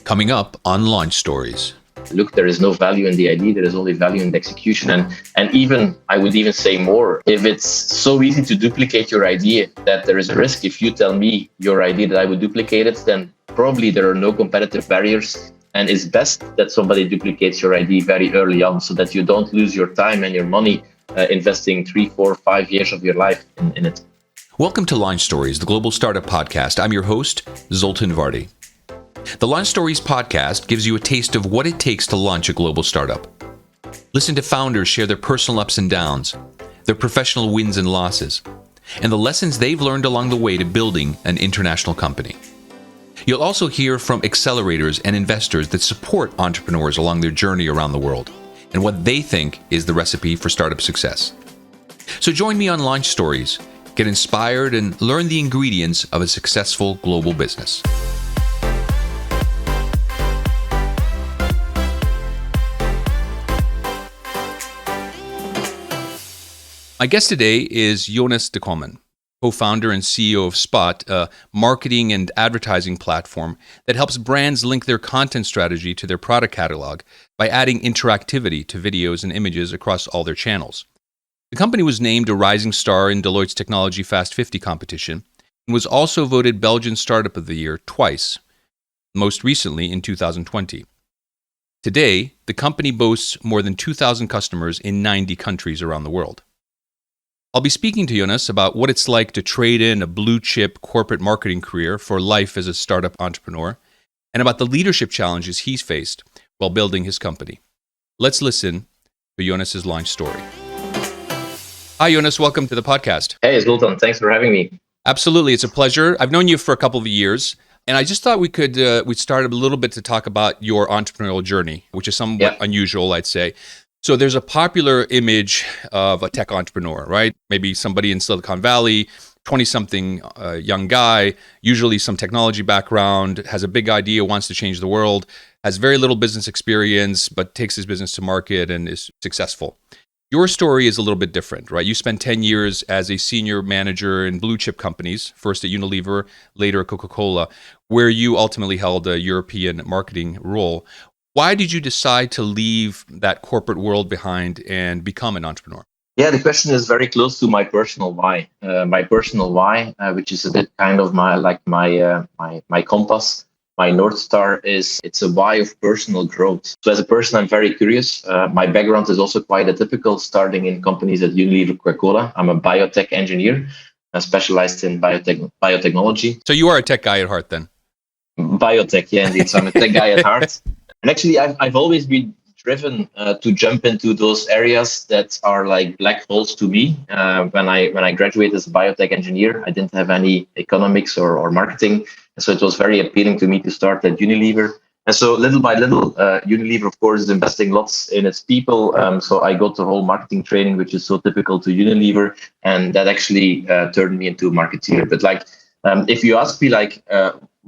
Coming up on Launch Stories. Look, there is no value in the idea, there is only value in the execution. And even, I would even say more, if it's so easy to duplicate your idea that there is a risk, if you tell me your idea that I would duplicate it, then probably there are no competitive barriers. And it's best that somebody duplicates your idea very early on so that you don't lose your time and your money investing 3, 4, 5 years of your life in it. Welcome to Launch Stories, the global startup podcast. I'm your host, Zoltan Vardy. The Launch Stories podcast gives you a taste of what it takes to launch a global startup. Listen to founders share their personal ups and downs, their professional wins and losses, and the lessons they've learned along the way to building an international company. You'll also hear from accelerators and investors that support entrepreneurs along their journey around the world and what they think is the recipe for startup success. So join me on Launch Stories, get inspired, and learn the ingredients of a successful global business. My guest today is Jonas de Cooman, co-founder and CEO of Spott, a marketing and advertising platform that helps brands link their content strategy to their product catalog by adding interactivity to videos and images across all their channels. The company was named a rising star in Deloitte's Technology Fast 50 competition and was also voted Belgian Startup of the Year twice, most recently in 2020. Today, the company boasts more than 2,000 customers in 90 countries around the world. I'll be speaking to Jonas about what it's like to trade in a blue-chip corporate marketing career for life as a startup entrepreneur, and about the leadership challenges he's faced while building his company. Let's listen to Jonas's launch story. Hi, Jonas. Welcome to the podcast. Hey, Zoltan. Thanks for having me. Absolutely. It's a pleasure. I've known you for a couple of years, and I just thought we'd start a little bit to talk about your entrepreneurial journey, which is somewhat unusual, I'd say. So there's a popular image of a tech entrepreneur, right? Maybe somebody in Silicon Valley, 20-something young guy, usually some technology background, has a big idea, wants to change the world, has very little business experience, but takes his business to market and is successful. Your story is a little bit different, right? You spent 10 years as a senior manager in blue chip companies, first at Unilever, later at Coca-Cola, where you ultimately held a European marketing role. Why did you decide to leave that corporate world behind and become an entrepreneur? Yeah, the question is very close to my personal why. Which is a bit kind of my compass. My North Star it's a why of personal growth. So as a person, I'm very curious. My background is also quite atypical, starting in companies at Unilever, Coca-Cola. I'm a biotech engineer, specialized in biotechnology. So you are a tech guy at heart then? Biotech, yeah, indeed. So I'm a tech guy at heart. And actually, I've always been driven to jump into those areas that are like black holes to me. When I graduated as a biotech engineer, I didn't have any economics or marketing. And so it was very appealing to me to start at Unilever. And so little by little, Unilever, of course, is investing lots in its people. So I got the whole marketing training, which is so typical to Unilever. And that actually turned me into a marketeer. But if you ask me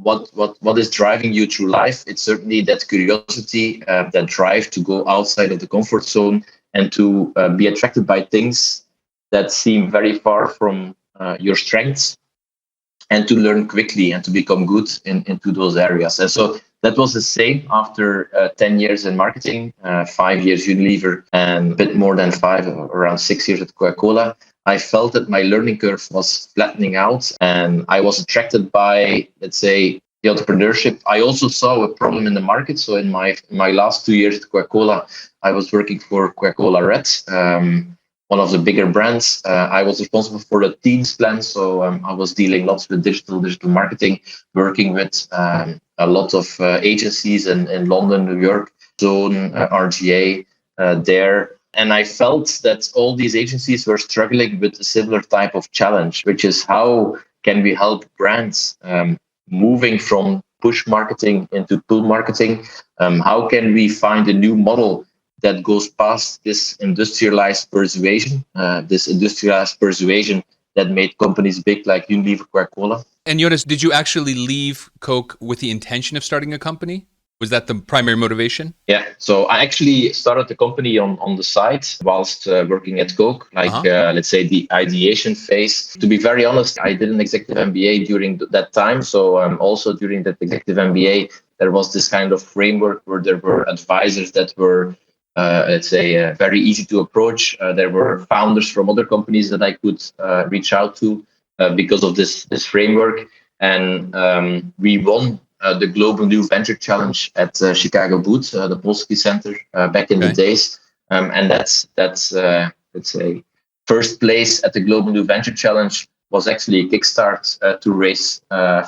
what is driving you through life, it's certainly that curiosity, that drive to go outside of the comfort zone and to be attracted by things that seem very far from your strengths, and to learn quickly and to become good into those areas. And so that was the same after 10 years in marketing, 5 years Unilever, and a bit more than 5, around 6 years at Coca-Cola. I felt that my learning curve was flattening out, and I was attracted by, let's say, the entrepreneurship. I also saw a problem in the market. So in my last 2 years at Coca-Cola, I was working for Coca-Cola Red, one of the bigger brands. I was responsible for the teams plan. So I was dealing lots with digital marketing, working with a lot of agencies in London, New York, Zone, RGA there. And I felt that all these agencies were struggling with a similar type of challenge, which is how can we help brands moving from push marketing into pull marketing? How can we find a new model that goes past this industrialized persuasion that made companies big like Unilever, Coca-Cola? And Jonas, did you actually leave Coke with the intention of starting a company? Was that the primary motivation? Yeah, so I actually started the company on the side whilst working at Coke, let's say the ideation phase. To be very honest, I did an executive MBA during that time. So also during that executive MBA, there was this kind of framework where there were advisors that were, very easy to approach. There were founders from other companies that I could reach out to because of this framework. And we won the Global New Venture Challenge at Chicago Booth, the Polsky Center, back in the days. And that's let's say, first place at the Global New Venture Challenge was actually a kickstart to raise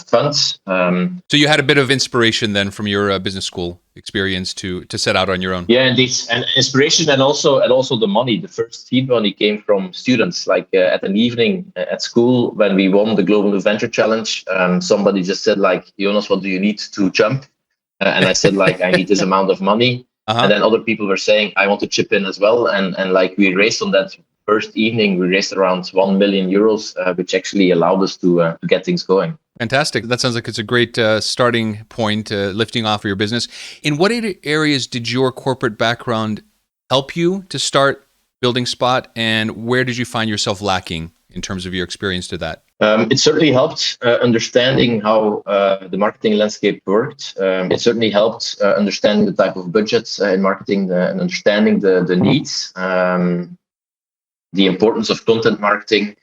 funds. So you had a bit of inspiration then from your business school experience to set out on your own. Yeah, indeed, and inspiration, and also the money. The first seed money came from students. Like at an evening at school when we won the Global New Venture Challenge, somebody just said like, Jonas, what do you need to jump? And I said like, I need this amount of money. And then other people were saying, I want to chip in as well. And like we raised on that first evening, we raised around 1 million euros, which actually allowed us to get things going. Fantastic. That sounds like it's a great starting point, lifting off of your business. In what areas did your corporate background help you to start building Spott, and where did you find yourself lacking in terms of your experience to that? It certainly helped understanding how the marketing landscape worked. It certainly helped understanding the type of budgets in marketing and understanding the needs, the importance of content marketing,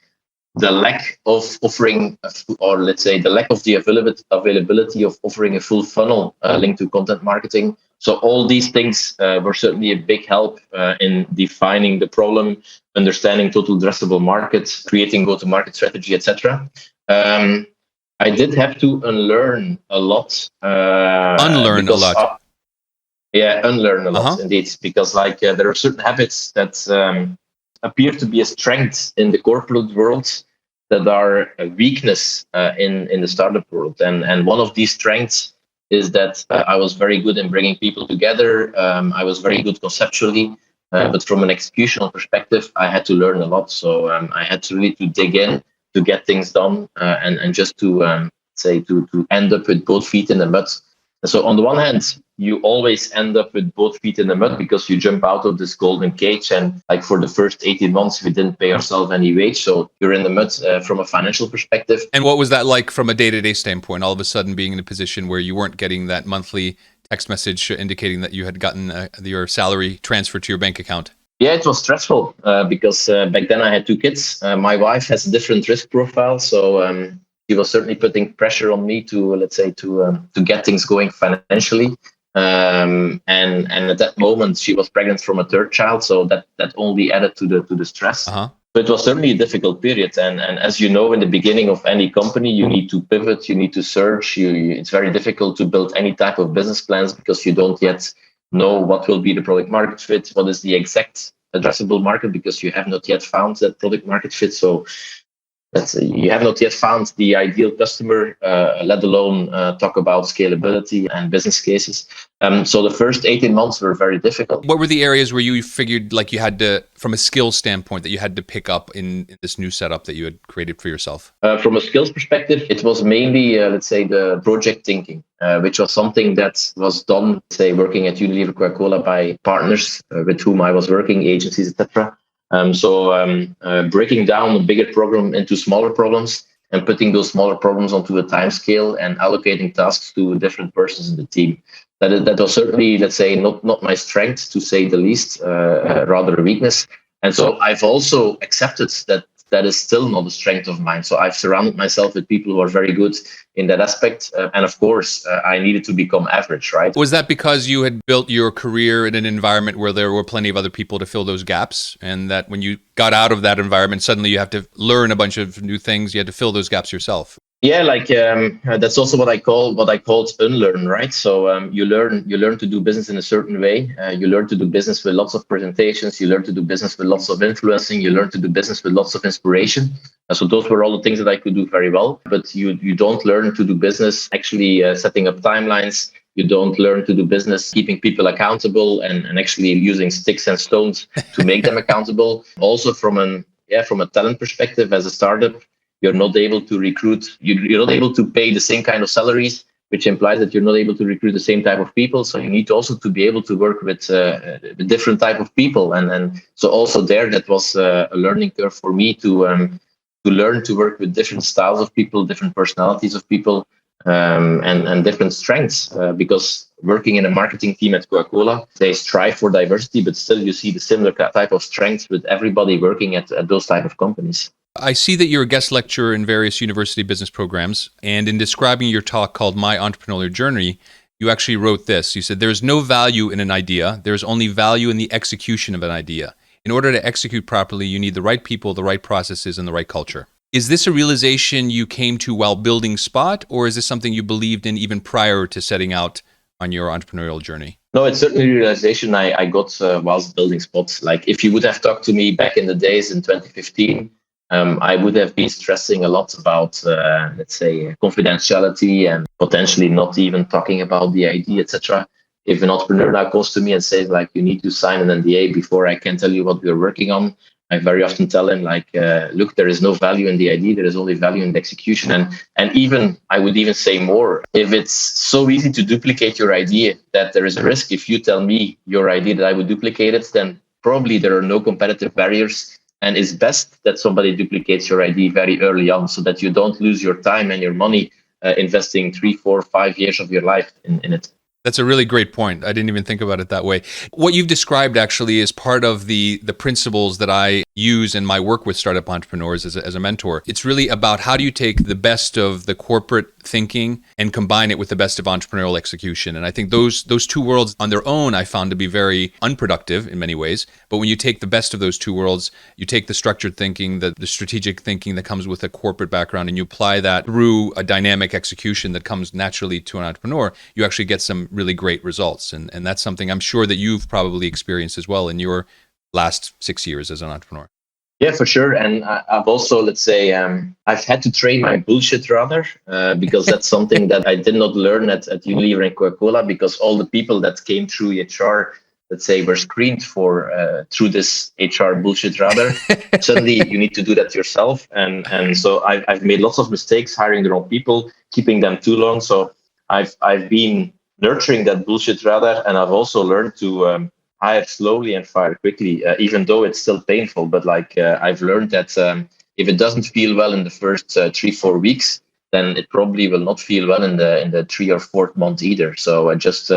the lack of offering, or let's say the lack of the availability of offering a full funnel linked to content marketing. So all these things were certainly a big help in defining the problem, understanding total addressable market, creating go-to-market strategy, etc. I did have to unlearn a lot. Unlearn a lot. Unlearn a lot indeed, because like there are certain habits that appear to be a strength in the corporate world that are a weakness in the startup world. And one of these strengths is that I was very good in bringing people together. I was very good conceptually, but from an executional perspective, I had to learn a lot. So I had to really dig in to get things done and just to end up with both feet in the mud. So on the one hand, you always end up with both feet in the mud because you jump out of this golden cage, and like for the first 18 months, we didn't pay ourselves any wage. So you're in the mud from a financial perspective. And what was that like from a day-to-day standpoint, all of a sudden being in a position where you weren't getting that monthly text message indicating that you had gotten your salary transferred to your bank account? Yeah, it was stressful because back then I had 2 kids. My wife has a different risk profile. So she was certainly putting pressure on me to get things going financially. And at that moment she was pregnant from a 3rd child, so that only added to the stress. But it was certainly a difficult period, and as you know, in the beginning of any company, you need to pivot, you need to search. It's very difficult to build any type of business plans because you don't yet know what will be the product market fit, what is the exact addressable market, because you have not yet found that product market fit. So you have not yet found the ideal customer, let alone talk about scalability and business cases. So the first 18 months were very difficult. What were the areas where you figured like you had to, from a skills standpoint, that you had to pick up in this new setup that you had created for yourself? From a skills perspective, it was mainly, the project thinking, which was something that was done, say, working at Unilever, Coca-Cola by partners with whom I was working, agencies, etc. Breaking down a bigger problem into smaller problems and putting those smaller problems onto a time scale and allocating tasks to different persons in the team. That was certainly, let's say, not my strength, to say the least, rather a weakness. And so I've also accepted that is still not a strength of mine. So I've surrounded myself with people who are very good in that aspect. And of course, I needed to become average, right? Was that because you had built your career in an environment where there were plenty of other people to fill those gaps, and that when you got out of that environment, suddenly you have to learn a bunch of new things, you had to fill those gaps yourself? Yeah, that's also what I called unlearn, right? So you learn to do business in a certain way. You learn to do business with lots of presentations. You learn to do business with lots of influencing. You learn to do business with lots of inspiration. So those were all the things that I could do very well. But you don't learn to do business actually setting up timelines. You don't learn to do business keeping people accountable and actually using sticks and stones to make them accountable. Also from a talent perspective, as a startup, you're not able to recruit, you're not able to pay the same kind of salaries which implies that you're not able to recruit the same type of people. So you need also to be able to work with different type of people. And so also there, that was a learning curve for me to learn to work with different styles of people, different personalities of people, and different strengths. Because working in a marketing team at Coca-Cola, they strive for diversity, but still you see the similar type of strengths with everybody working at those type of companies. I see that you're a guest lecturer in various university business programs, and in describing your talk called My Entrepreneurial Journey, you actually wrote this. You said, "There's no value in an idea. There's only value in the execution of an idea. In order to execute properly, you need the right people, the right processes, and the right culture." Is this a realization you came to while building Spott, or is this something you believed in even prior to setting out on your entrepreneurial journey? No, it's certainly a realization I got whilst building Spott. Like if you would have talked to me back in the days in 2015, I would have been stressing a lot about, let's say, confidentiality and potentially not even talking about the idea, etc. If an entrepreneur now comes to me and says, like, you need to sign an NDA before I can tell you what we're working on, I very often tell him, like, look, there is no value in the idea. There is only value in the execution. And even, I would even say more, if it's so easy to duplicate your idea that there is a risk, if you tell me your idea that I would duplicate it, then probably there are no competitive barriers. And it's best that somebody duplicates your idea very early on so that you don't lose your time and your money investing 3, 4, 5 years of your life in it. That's a really great point. I didn't even think about it that way. What you've described actually is part of the principles that I use in my work with startup entrepreneurs as a mentor. It's really about how do you take the best of the corporate thinking and combine it with the best of entrepreneurial execution. And I think those two worlds on their own I found to be very unproductive in many ways. But when you take the best of those two worlds, you take the structured thinking, the strategic thinking that comes with a corporate background, and you apply that through a dynamic execution that comes naturally to an entrepreneur, you actually get some really great results. And that's something I'm sure that you've probably experienced as well in your last 6 years as an entrepreneur. Yeah, for sure. And I've also, let's say, I've had to train my bullshit rather, because that's something that I did not learn at Unilever and Coca-Cola, because all the people that came through HR, let's say, were screened for through this HR bullshit rather. Suddenly you need to do that yourself. And so I've made lots of mistakes hiring the wrong people, keeping them too long. So I've been nurturing that bullshit rather, and I've also learned to hire slowly and fire quickly, even though it's still painful. But like I've learned that if it doesn't feel well in the first 3-4 weeks, then it probably will not feel well in the 3 or 4th month either. So I just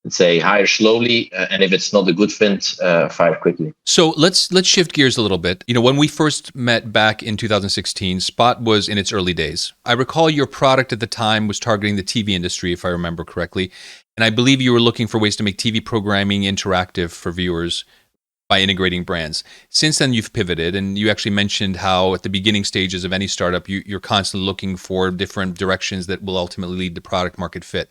let's say hire slowly, and if it's not a good fit, fire quickly. So let's shift gears a little bit. You know, when we first met back in 2016, Spott was in its early days. I recall your product at the time was targeting the TV industry, if I remember correctly. And I believe you were looking for ways to make TV programming interactive for viewers by integrating brands. Since then, you've pivoted, and you actually mentioned how at the beginning stages of any startup, you're constantly looking for different directions that will ultimately lead to product market fit.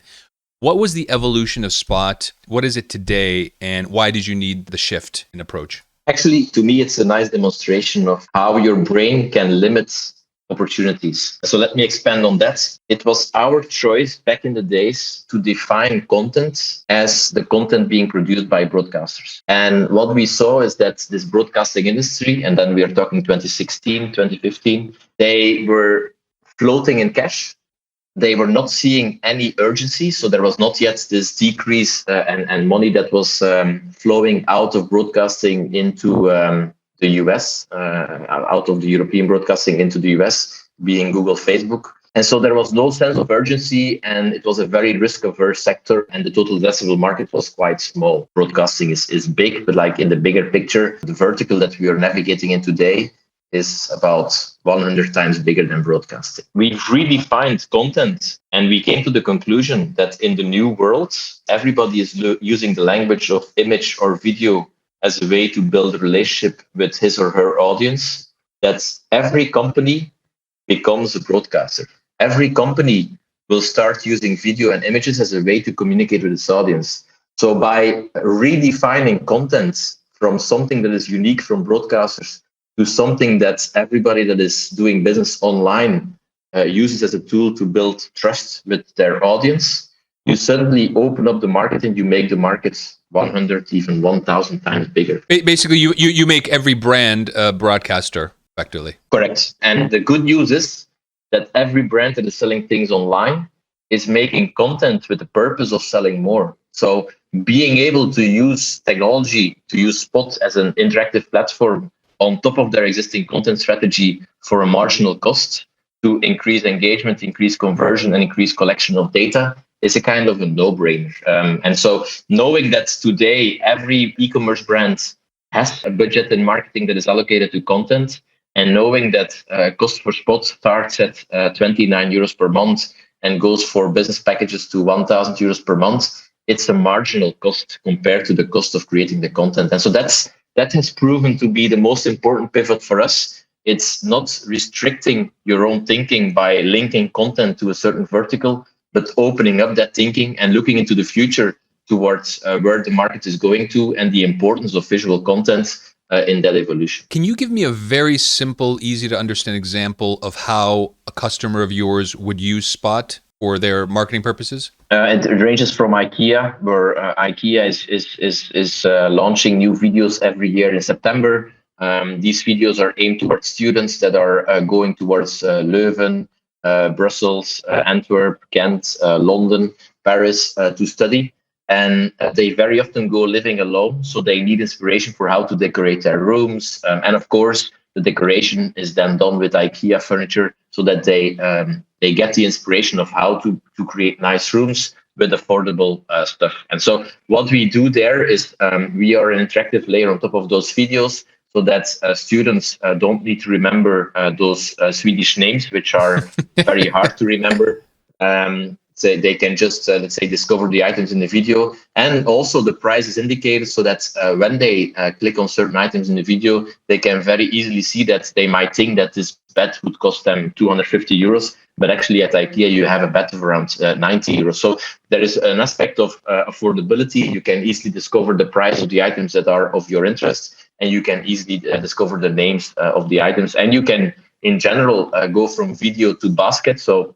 What was the evolution of Spott? What is it today? And why did you need the shift in approach? Actually, to me, it's a nice demonstration of how your brain can limit opportunities. So let me expand on that. It was our choice back in the days to define content as the content being produced by broadcasters. And what we saw is that this broadcasting industry, and then we are talking 2016, 2015, they were floating in cash. They were not seeing any urgency. So there was not yet this decrease and money that was flowing out of broadcasting into the US, out of the European broadcasting into the US, being Google, Facebook. And so there was no sense of urgency, and it was a very risk-averse sector, and the total addressable market was quite small. Broadcasting is big, but like in the bigger picture, the vertical that we are navigating in today is about 100 times bigger than broadcasting. We redefined content, and we came to the conclusion that in the new world, everybody is using the language of image or video as a way to build a relationship with his or her audience, that every company becomes a broadcaster. Every company will start using video and images as a way to communicate with its audience. So by redefining content from something that is unique from broadcasters to something that everybody that is doing business online uses as a tool to build trust with their audience, you suddenly open up the market and you make the market 100, even 1,000 times bigger. Basically, you make every brand a broadcaster, effectively. Correct. And the good news is that every brand that is selling things online is making content with the purpose of selling more. So being able to use technology, to use Spott as an interactive platform on top of their existing content strategy for a marginal cost to increase engagement, increase conversion, and increase collection of data is a kind of a no-brainer. And so knowing that today every e-commerce brand has a budget in marketing that is allocated to content, and knowing that cost for Spott starts at 29 euros per month and goes for business packages to 1,000 euros per month, it's a marginal cost compared to the cost of creating the content. And so that has proven to be the most important pivot for us. It's not restricting your own thinking by linking content to a certain vertical, but opening up that thinking and looking into the future towards where the market is going to and the importance of visual content in that evolution. Can you give me a very simple, easy to understand example of how a customer of yours would use Spott for their marketing purposes? It ranges from IKEA, where IKEA is launching new videos every year in September. These videos are aimed towards students that are going towards Leuven, Brussels, Antwerp, Ghent, London, Paris to study. And they very often go living alone, so they need inspiration for how to decorate their rooms. And of course, the decoration is then done with IKEA furniture, so that they get the inspiration of how to create nice rooms with affordable stuff. And so what we do there is we are an interactive layer on top of those videos, so that students don't need to remember those Swedish names, which are very hard to remember. So they can just, let's say, discover the items in the video. And also the price is indicated so that when they click on certain items in the video, they can very easily see that they might think that this bed would cost them 250 euros. But actually at IKEA, you have a bed of around 90 euros. So there is an aspect of affordability. You can easily discover the price of the items that are of your interest. And you can easily discover the names of the items. And you can, in general, go from video to basket. So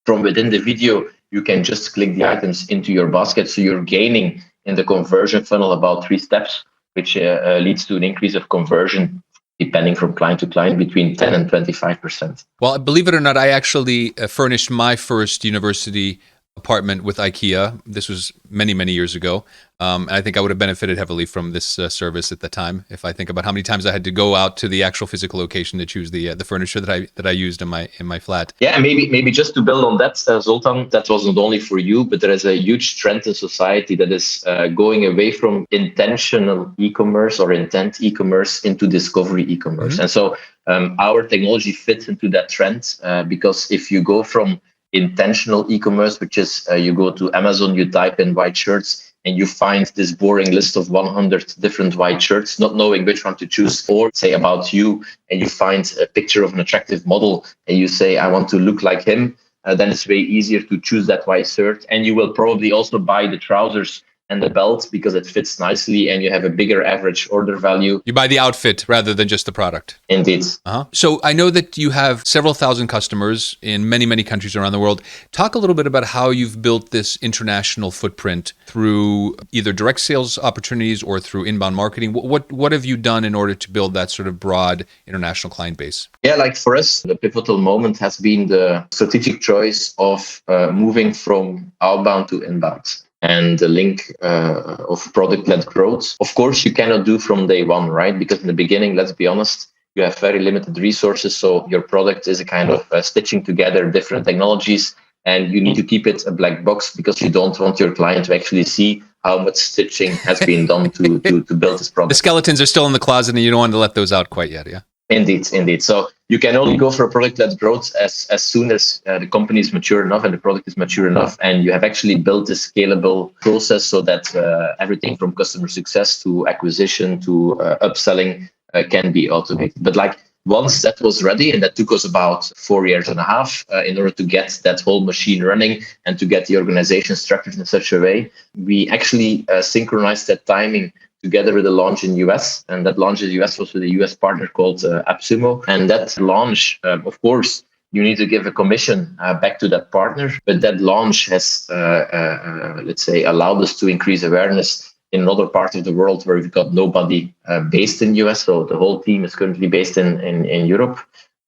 from within the video, you can just click the items into your basket. So you're gaining in the conversion funnel about 3 steps, which leads to an increase of conversion, depending from client to client, between 10 and 25%. Well, believe it or not, I actually furnished my first university apartment with IKEA. This was many, many years ago. And I think I would have benefited heavily from this service at the time. If I think about how many times I had to go out to the actual physical location to choose the furniture that I used in my flat. Yeah, maybe just to build on that, Zoltan, that was not only for you, but there is a huge trend in society that is going away from intentional e-commerce or intent e-commerce into discovery e-commerce. Mm-hmm. And so our technology fits into that trend because if you go from intentional e-commerce, which is you go to Amazon, you type in white shirts, and you find this boring list of 100 different white shirts, not knowing which one to choose, or say about you, and you find a picture of an attractive model, and you say, I want to look like him, then it's way easier to choose that white shirt. And you will probably also buy the trousers and the belt because it fits nicely and you have a bigger average order value. You buy the outfit rather than just the product. Indeed. Uh-huh. So I know that you have several thousand customers in many, many countries around the world. Talk a little bit about how you've built this international footprint through either direct sales opportunities or through inbound marketing. What have you done in order to build that sort of broad international client base? Yeah, like for us, the pivotal moment has been the strategic choice of moving from outbound to inbound. And the link of product-led growth. Of course, you cannot do from day one, right? Because in the beginning, let's be honest, you have very limited resources. So your product is a kind of stitching together different technologies. And you need to keep it a black box because you don't want your client to actually see how much stitching has been done to build this product. The skeletons are still in the closet and you don't want to let those out quite yet, yeah? Indeed. So you can only go for a product-led growth as soon as the company is mature enough and the product is mature enough, and you have actually built a scalable process so that everything from customer success to acquisition to upselling can be automated. But like once that was ready, and that took us about 4.5 years in order to get that whole machine running and to get the organization structured in such a way, we actually synchronized that timing together with the launch in US. And that launch in the US was with a US partner called AppSumo. And that launch, of course, you need to give a commission back to that partner. But that launch has, let's say, allowed us to increase awareness in another part of the world where we've got nobody based in US. So the whole team is currently based in Europe.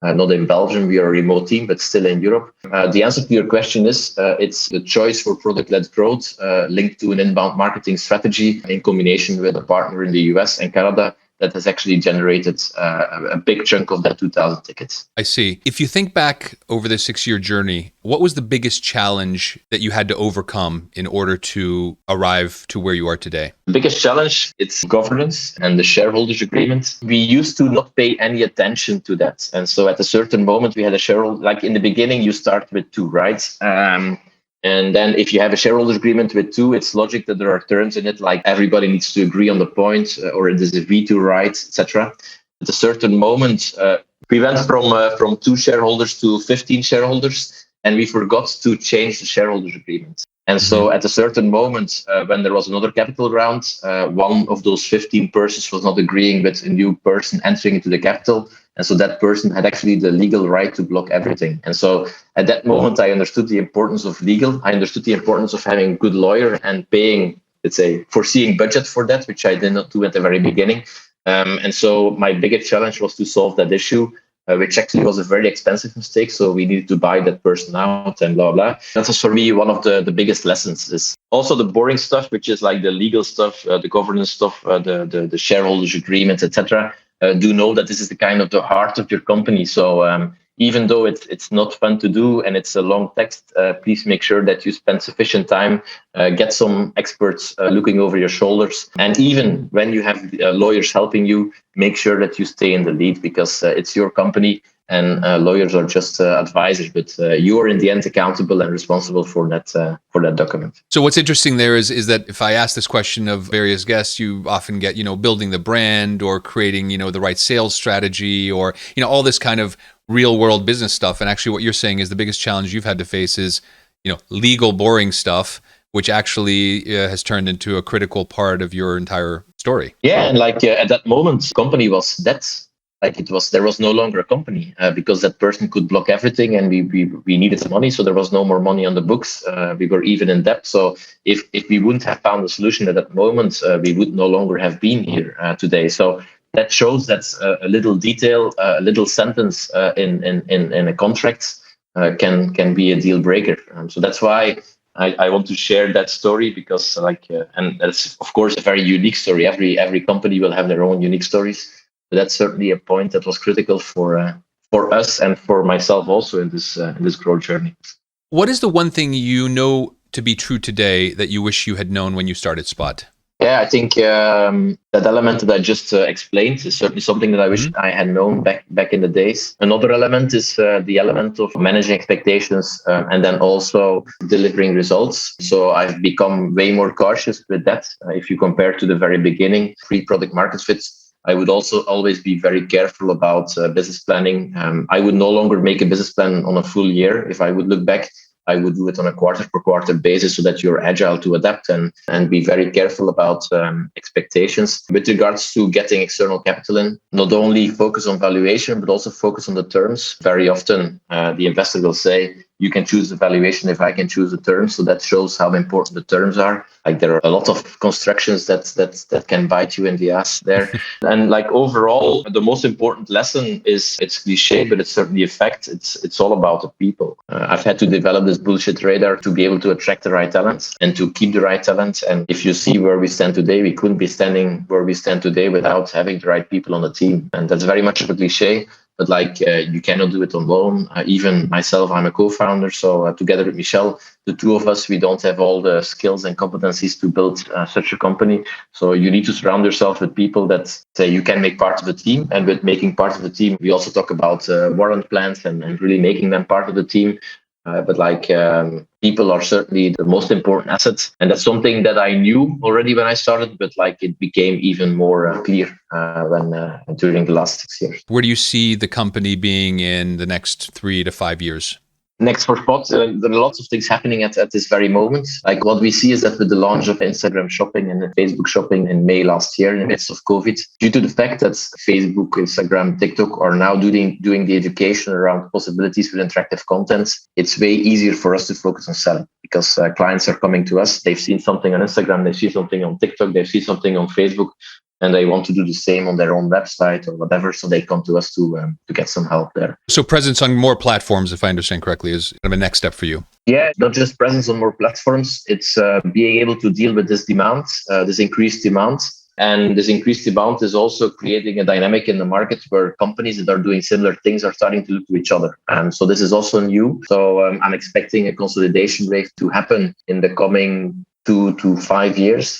not in Belgium. We are a remote team, but still in Europe. The answer to your question is it's the choice for product-led growth linked to an inbound marketing strategy in combination with a partner in the US and Canada that has actually generated a big chunk of that 2,000 tickets. I see. If you think back over the 6-year journey, what was the biggest challenge that you had to overcome in order to arrive to where you are today? The biggest challenge, it's governance and the shareholders agreement. We used to not pay any attention to that. And so at a certain moment, we had a shareholder, like in the beginning, you start with 2, right? And then if you have a shareholders agreement with 2, it's logic that there are terms in it, like everybody needs to agree on the point, or there's a veto right, etc. At a certain moment, we went from 2 shareholders to 15 shareholders, and we forgot to change the shareholders agreement. And so at a certain moment, when there was another capital round, one of those 15 persons was not agreeing with a new person entering into the capital. And so that person had actually the legal right to block everything. And so at that moment, I understood the importance of legal. I understood the importance of having a good lawyer and paying, let's say, foreseeing budget for that, which I did not do at the very beginning. And so my biggest challenge was to solve that issue, which actually was a very expensive mistake. So we needed to buy that person out and blah, blah. That was for me one of the biggest lessons. Is also the boring stuff, which is like the legal stuff, the governance stuff, the shareholders agreement, etc. Do know that this is the kind of the heart of your company. So even though it's not fun to do and it's a long text, please make sure that you spend sufficient time, get some experts looking over your shoulders. And even when you have lawyers helping you, make sure that you stay in the lead, because it's your company and lawyers are just advisors, but you are in the end accountable and responsible for that document. So what's interesting there is that if I ask this question of various guests, you often get, building the brand or creating, the right sales strategy or, all this kind of real world business stuff. And actually what you're saying is the biggest challenge you've had to face is, legal boring stuff, which actually has turned into a critical part of your entire story. Yeah. And at that moment, the company was dead. There was no longer a company because that person could block everything, and we needed the money, so there was no more money on the books. We were even in debt. So if we wouldn't have found a solution at that moment, we would no longer have been here today. So that shows that a little detail, a little sentence in a contract can be a deal breaker. So that's why I want to share that story, because and that's of course a very unique story. Every company will have their own unique stories. That's certainly a point that was critical for us and for myself also in this growth journey. What is the one thing you know to be true today that you wish you had known when you started Spott? Yeah, I think that element that I just explained is certainly something that I wish I had known back in the days. Another element is the element of managing expectations and then also delivering results. So I've become way more cautious with that. If you compare to the very beginning, pre-product market fit, I would also always be very careful about business planning. I would no longer make a business plan on a full year. If I would look back, I would do it on a quarter per quarter basis so that you're agile to adapt and be very careful about expectations. With regards to getting external capital in, not only focus on valuation, but also focus on the terms. Very often, the investor will say, you can choose the valuation if I can choose the terms. So that shows how important the terms are. There are a lot of constructions that can bite you in the ass there. And overall, the most important lesson is, it's cliche, but it's certainly a fact. It's all about the people. I've had to develop this bullshit radar to be able to attract the right talent and to keep the right talent. And if you see where we stand today, we couldn't be standing where we stand today without having the right people on the team. And that's very much of a cliche. But you cannot do it alone. Even myself, I'm a co-founder. So together with Michel, the two of us, we don't have all the skills and competencies to build such a company. So you need to surround yourself with people that say you can make part of the team. And with making part of the team, we also talk about warrant plans and really making them part of the team. People are certainly the most important assets. And that's something that I knew already when I started, but it became even more clear during the last 6 years. Where do you see the company being in the next 3 to 5 years? Next for Spott, there are lots of things happening at this very moment. What we see is that with the launch of Instagram shopping and Facebook shopping in May last year, in the midst of COVID, due to the fact that Facebook, Instagram, TikTok are now doing the education around possibilities with interactive content, it's way easier for us to focus on selling, because clients are coming to us. They've seen something on Instagram, they've seen something on TikTok, they've seen something on Facebook. and they want to do the same on their own website or whatever. So they come to us to get some help there. So presence on more platforms, if I understand correctly, is kind of a next step for you. Yeah, not just presence on more platforms. It's being able to deal with this demand, this increased demand. And this increased demand is also creating a dynamic in the market where companies that are doing similar things are starting to look to each other. And so this is also new. So I'm expecting a consolidation wave to happen in the coming 2 to 5 years.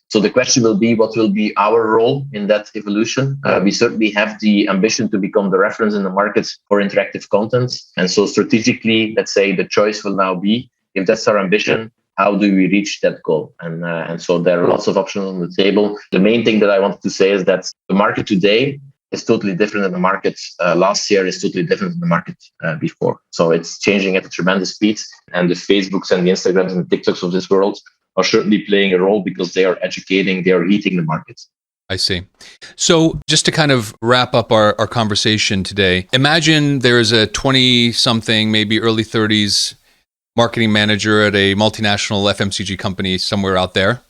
So the question will be, what will be our role in that evolution? We certainly have the ambition to become the reference in the market for interactive content. And so strategically, let's say the choice will now be, if that's our ambition, how do we reach that goal? And so there are lots of options on the table. The main thing that I wanted to say is that the market today is totally different than the market last year, is totally different than the market before. So it's changing at a tremendous speed. And the Facebooks and the Instagrams and the TikToks of this world are certainly playing a role because they are educating, they are heating the market. I see. So just to kind of wrap up our conversation today, imagine there is a 20-something, maybe early 30s marketing manager at a multinational FMCG company somewhere out there,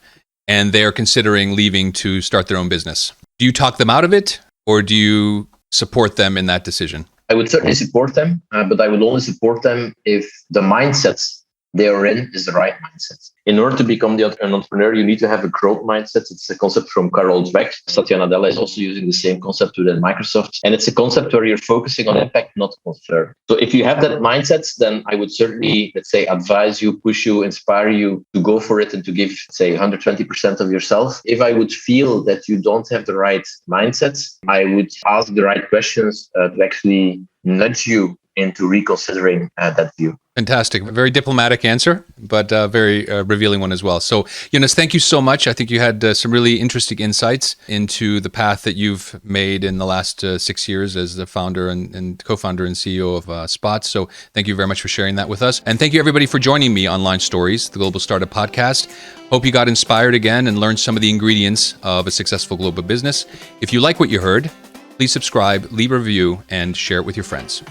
and they're considering leaving to start their own business. Do you talk them out of it, or do you support them in that decision? I would certainly support them, but I would only support them if the mindset they are in is the right mindset. In order to become an entrepreneur, you need to have a growth mindset. It's a concept from Carol Dweck. Satya Nadella is also using the same concept within Microsoft. And it's a concept where you're focusing on impact, not concern. So if you have that mindset, then I would certainly, let's say, advise you, push you, inspire you to go for it and to give, say, 120% of yourself. If I would feel that you don't have the right mindset, I would ask the right questions to actually nudge you into reconsidering that view. Fantastic. Very diplomatic answer, but very revealing one as well. So, Jonas, thank you so much. I think you had some really interesting insights into the path that you've made in the last 6 years as the founder and co-founder and CEO of Spott. So thank you very much for sharing that with us. And thank you, everybody, for joining me on Line Stories, the Global Startup Podcast. Hope you got inspired again and learned some of the ingredients of a successful global business. If you like what you heard, please subscribe, leave a review, and share it with your friends.